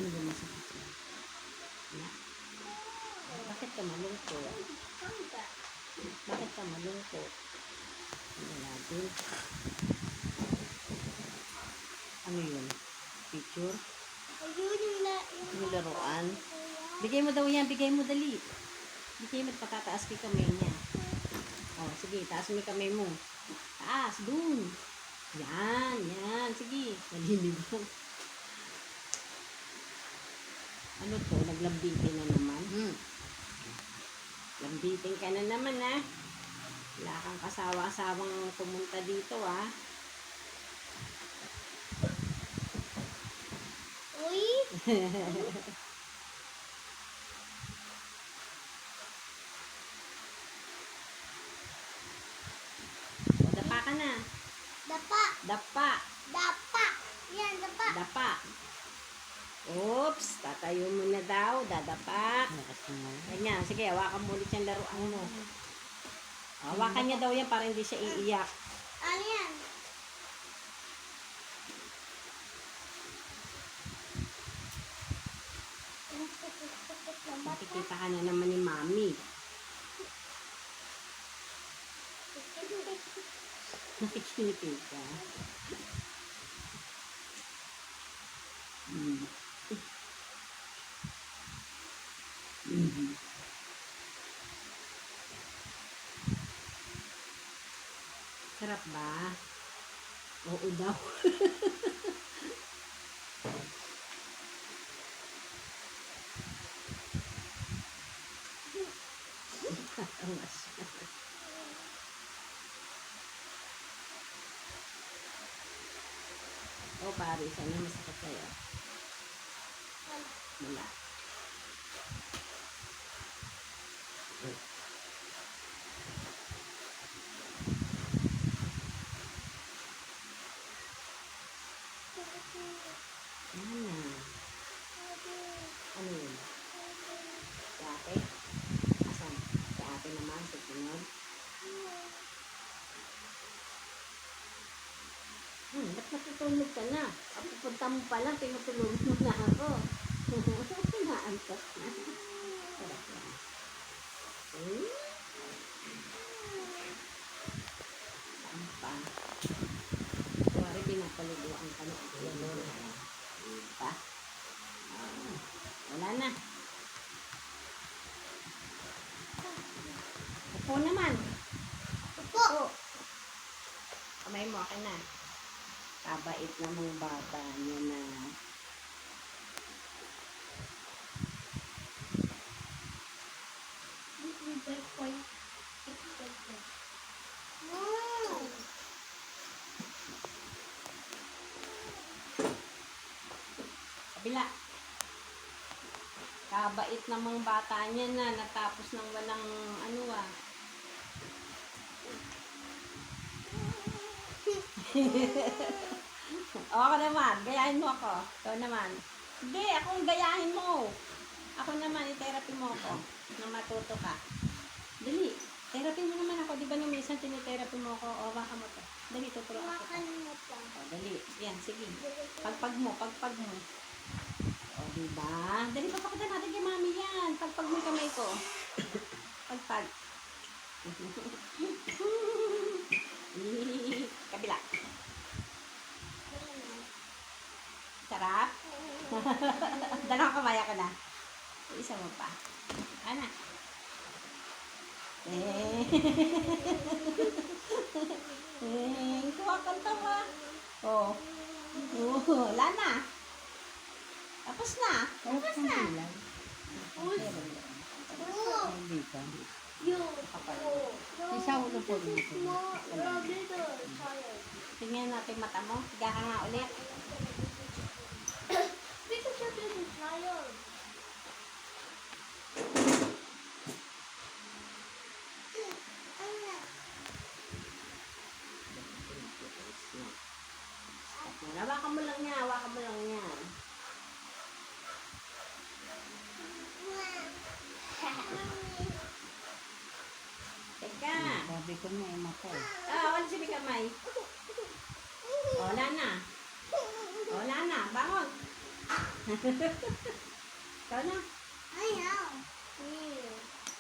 Hindi masakit yan. Na. Bakit ka malungkot? Bakit ka malungkot? Ano natin? Ano yun? Picture? Yung laruan? Bigay mo daw yan. Bigay mo dali. Bigay mo. Patataas ko yung kamay niya. Oh, sige. Taas mo yung kamay mo. Taas. Dun. Yan. Yan. Sige. Malinig mo. Ano to? Naglambitin na naman. Lambitin ka na naman, ha? Wala kang kasawa-asawang pumunta dito, ha? Uy! O, dapa ka na. Dapa! Dapa. Dapa! Yan, dapa! Dapa. Oops, tatayo mo na daw. Dadapa. Ganyan. Sige, hawakan mo ulit yung laruan mo. Hawakan niya daw yan para hindi siya iiyak. Ano yan? Makikita ka na naman ni Mami. Nakikita ka. Sarap ba? Oo daw. Tatawa siya. O pare, sana masakit sa'yo. Wala. Ano yun? Si ate? Asan? Si ate naman, sa sunod. Ba't natutulog ka na? Pupunta mo pa lang, tinutulog mo na ako. Naantas na. Sarap yan. Saan pa? Kuwari, pinapaliguan ka na. Pa? Wala na. Upo naman. Upo! Kamay mo, akin na. Kabait na mga bata niya na. Kabila. Kabait na mga bata niya na natapos ng walang ano O, ako naman. Gayahin mo ako. Ikaw naman. Hindi, akong gayahin mo. Ako naman, i-therapy mo ako. Nang matuto ka. Dali. Therapy mo naman ako. Di ba nung minsan tinitherapy mo ako? O, baka mo to. Dali, tuturo ako. Hawakan mo pa. O, dali. Yan, sige. Pagpag mo, pagpag mo. O, diba? Dali, papakita natin kay mami yan. Pagpag mo yung kamay ko. Pagpag. Kabila. Sarap? Dalawang kamay ako na. Isa mo pa. Ana. Kuha kang tawa. Oh. Wala na. Tapos na. Tapos na. Isa ulo po dito. Tingnan natin mata mo. Higa ka nga ulit. Hawakan mo lang niya. Hawakan mo lang niya. Teka. Sabi ko na yung mata eh. Wala si kamay. Wala na. Wala na. Bangon. Sana.